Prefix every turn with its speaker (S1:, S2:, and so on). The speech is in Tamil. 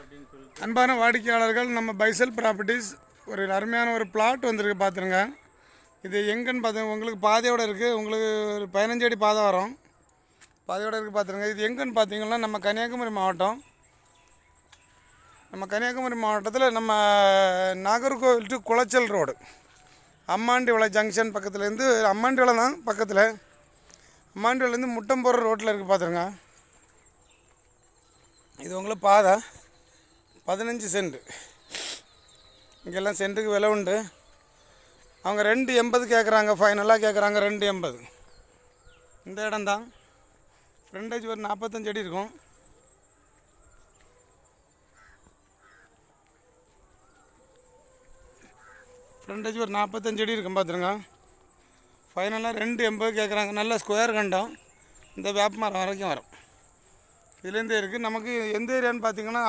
S1: அப்படின்னு சொல்லிட்டு.
S2: அன்பான வாடிக்கையாளர்கள், நம்ம பைசல் ப்ராப்பர்ட்டிஸ் ஒரு அருமையான ஒரு பிளாட் வந்திருக்கு பார்த்துருங்க. இது எங்கன்னு பார்த்தீங்க, உங்களுக்கு பாதையோடு இருக்குது. உங்களுக்கு ஒரு 15 அடி பாதை வரும், பாதையோடு இருக்குது பார்த்துருங்க. இது எங்கன்னு பார்த்தீங்கன்னா நம்ம கன்னியாகுமரி மாவட்டம். நம்ம கன்னியாகுமரி மாவட்டத்தில் நம்ம Nagercoil to Colachel road, Ammandivilai junction பக்கத்துலேருந்து, அம்மாண்டிவளை தான் பக்கத்தில், அம்மாண்டிவளைலேருந்து முட்டம் போகிற ரோட்டில் இருக்குது பார்த்துருங்க. இது உங்களுக்கு பாதை 15 சென்ட். இங்கெல்லாம் சென்ட்டுக்கு விலை உண்டு. அவங்க 2.80 கேட்குறாங்க, ஃபைனலாக கேட்குறாங்க 2.80. இந்த இடம் தான் ஃப்ரண்டேஜ் ஒரு 45 அடி இருக்கும். ஃப்ரண்டேஜ் ஒரு 45 அடி இருக்கும் பார்த்துருங்க. ஃபைனலாக 2.80 கேட்குறாங்க. நல்ல ஸ்கொயர் கண்டம், இந்த வேப்பமரம் வரைக்கும் வரும். இதுலேருந்தே இருக்குது. நமக்கு எந்த ஏரியான்னு பார்த்தீங்கன்னா